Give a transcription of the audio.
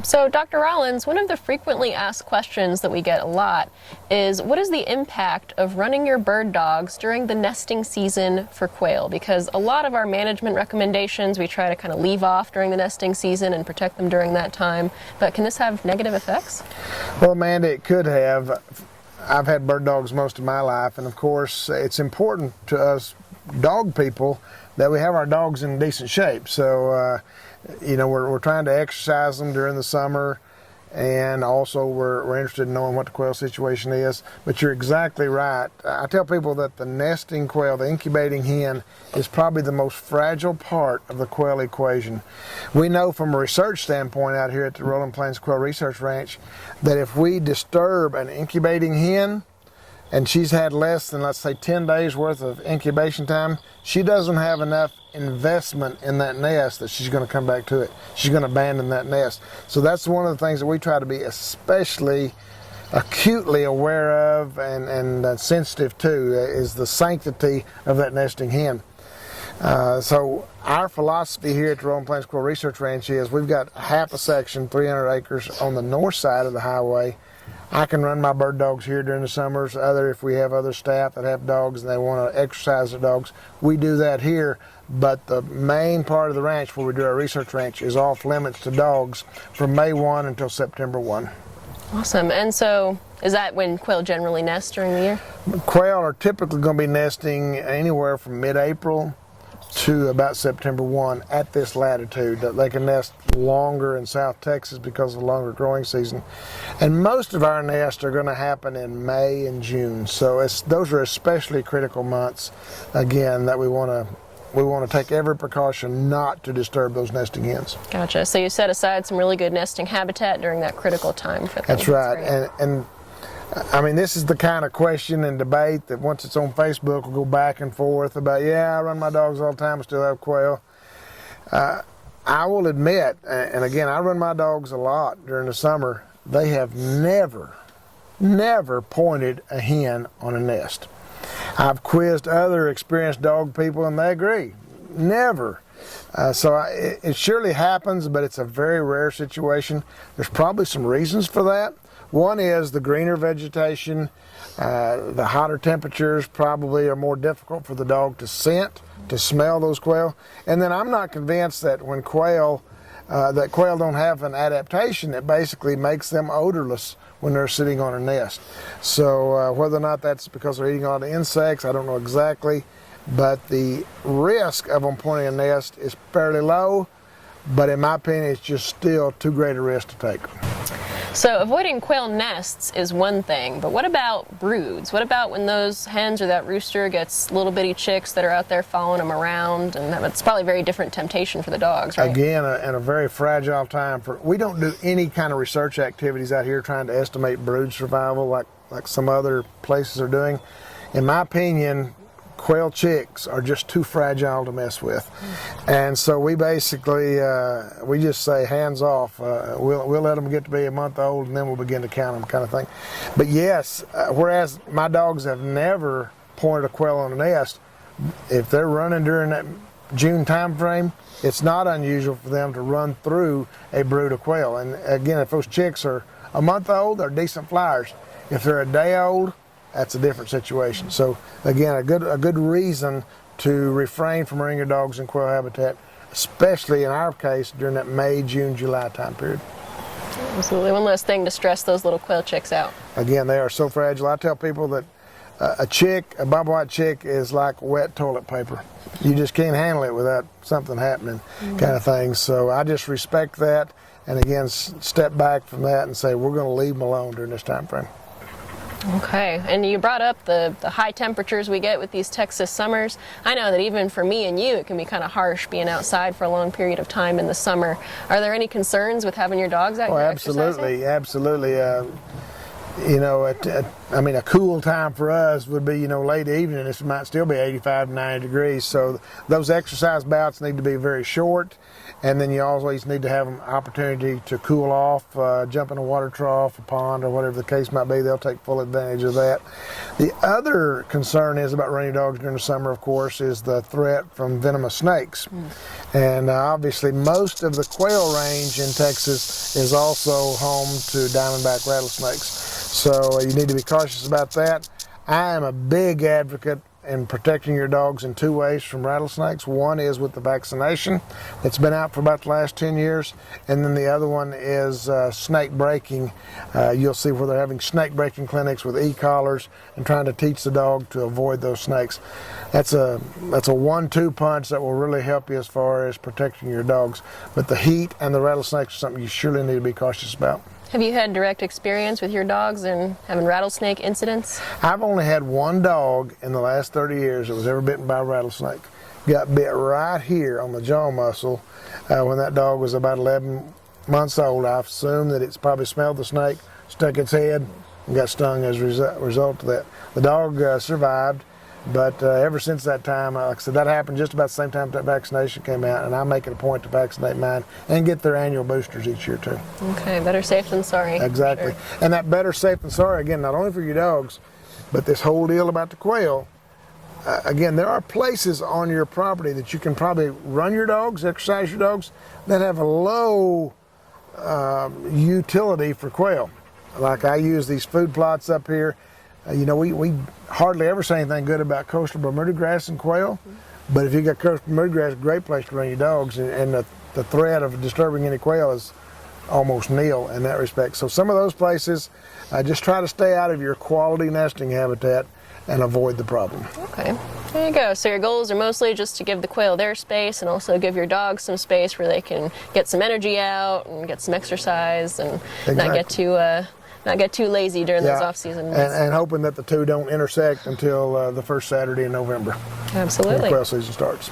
So, Dr. Rollins, one of the frequently asked questions that we get a lot is, what is the impact of running your bird dogs during the nesting season for quail? Because a lot of our management recommendations, we try to kind of leave off during the nesting season and protect them during that time. But can this have negative effects? Well, Amanda, it could have. I've had bird dogs most of my life, and of course, it's important to us dog people that we have our dogs in decent shape. So, you know, we're trying to exercise them during the summer, and also we're interested in knowing what the quail situation is. But you're exactly right. I tell people that the nesting quail, the incubating hen, is probably the most fragile part of the quail equation. We know from a research standpoint out here at the Rolling Plains Quail Research Ranch that if we disturb an incubating hen, and she's had less than, let's say, 10 days worth of incubation time, she doesn't have enough investment in that nest that she's going to come back to it. She's going to abandon that nest. So that's one of the things that we try to be especially acutely aware of and sensitive to, is the sanctity of that nesting hen. So our philosophy here at the Rolling Plains Quail Research Ranch is we've got half a section, 300 acres, on the north side of the highway. I can run my bird dogs here during the summers. If we have other staff that have dogs and they want to exercise their dogs, we do that here. But the main part of the ranch where we do our research ranch is off limits to dogs from May 1 until September 1. Awesome. And so is that when quail generally nest during the year? Quail are typically going to be nesting anywhere from mid-April to about September 1 at this latitude. They can nest longer in South Texas because of the longer growing season. And most of our nests are going to happen in May and June. So those are especially critical months, again, that we want to take every precaution not to disturb those nesting hens. Gotcha. So you set aside some really good nesting habitat during that critical time for them. That's right. And I mean, this is the kind of question and debate that once it's on Facebook, we'll go back and forth about, yeah, I run my dogs all the time, I still have quail. I will admit, and again, I run my dogs a lot during the summer, they have never pointed a hen on a nest. I've quizzed other experienced dog people and they agree, never. It surely happens, but it's a very rare situation. There's probably some reasons for that. One is the greener vegetation, the hotter temperatures probably are more difficult for the dog to scent, to smell those quail. And then I'm not convinced that when quail don't have an adaptation that basically makes them odorless when they're sitting on a nest. So whether or not that's because they're eating a lot of insects, I don't know exactly, but the risk of them pointing a nest is fairly low, but in my opinion, it's just still too great a risk to take. So avoiding quail nests is one thing, but what about broods? What about when those hens or that rooster gets little bitty chicks that are out there following them around? And it's probably a very different temptation for the dogs, right? Again, and a very fragile time. We don't do any kind of research activities out here trying to estimate brood survival like some other places are doing. In my opinion, quail chicks are just too fragile to mess with. And so we basically, we just say hands off. We'll let them get to be a month old and then we'll begin to count them, kind of thing. But yes, whereas my dogs have never pointed a quail on a nest, if they're running during that June time frame, it's not unusual for them to run through a brood of quail. And again, if those chicks are a month old, they're decent flyers. If they're a day old, that's a different situation. So again, a good reason to refrain from running your dogs in quail habitat, especially in our case during that May, June, July time period. Absolutely. One last thing to stress those little quail chicks out. Again, they are so fragile. I tell people that a bobby white chick is like wet toilet paper. You just can't handle it without something happening, kind of thing. So I just respect that, and again, step back from that and say we're going to leave them alone during this time frame. Okay, and you brought up the high temperatures we get with these Texas summers. I know that even for me and you, it can be kind of harsh being outside for a long period of time in the summer. Are there any concerns with having your dogs out here exercising? Absolutely. A cool time for us would be, late evening. It might still be 85, 90 degrees. So those exercise bouts need to be very short. And then you always need to have an opportunity to cool off, jump in a water trough, a pond, or whatever the case might be. They'll take full advantage of that. The other concern is about running dogs during the summer, of course, is the threat from venomous snakes. And obviously most of the quail range in Texas is also home to diamondback rattlesnakes. So you need to be cautious about that. I am a big advocate in protecting your dogs in two ways from rattlesnakes. One is with the vaccination that's been out for about the last 10 years, and then the other one is snake breaking. You'll see where they're having snake breaking clinics with e-collars and trying to teach the dog to avoid those snakes. That's a 1-2 punch that will really help you as far as protecting your dogs. But the heat and the rattlesnakes are something you surely need to be cautious about. Have you had direct experience with your dogs and having rattlesnake incidents? I've only had one dog in the last 30 years that was ever bitten by a rattlesnake. Got bit right here on the jaw muscle when that dog was about 11 months old. I assume that it's probably smelled the snake, stuck its head, and got stung as a result of that. The dog survived, but ever since that time, like I said, that happened just about the same time that vaccination came out, and I make it a point to vaccinate mine and get their annual boosters each year too. Okay, better safe than sorry. Exactly. Sure. And that better safe than sorry, again, not only for your dogs, but this whole deal about the quail. Again, there are places on your property that you can probably run your dogs, exercise your dogs, that have a low utility for quail. Like I use these food plots up here. You know, we hardly ever say anything good about coastal Bermuda grass and quail, but if you got coastal Bermuda grass, a great place to run your dogs, and the threat of disturbing any quail is almost nil in that respect. So some of those places, just try to stay out of your quality nesting habitat and avoid the problem. Okay, there you go. So your goals are mostly just to give the quail their space and also give your dogs some space where they can get some energy out and get some exercise and not get too lazy during those off-season months. And hoping that the two don't intersect until the first Saturday in November. Absolutely. When the quail season starts.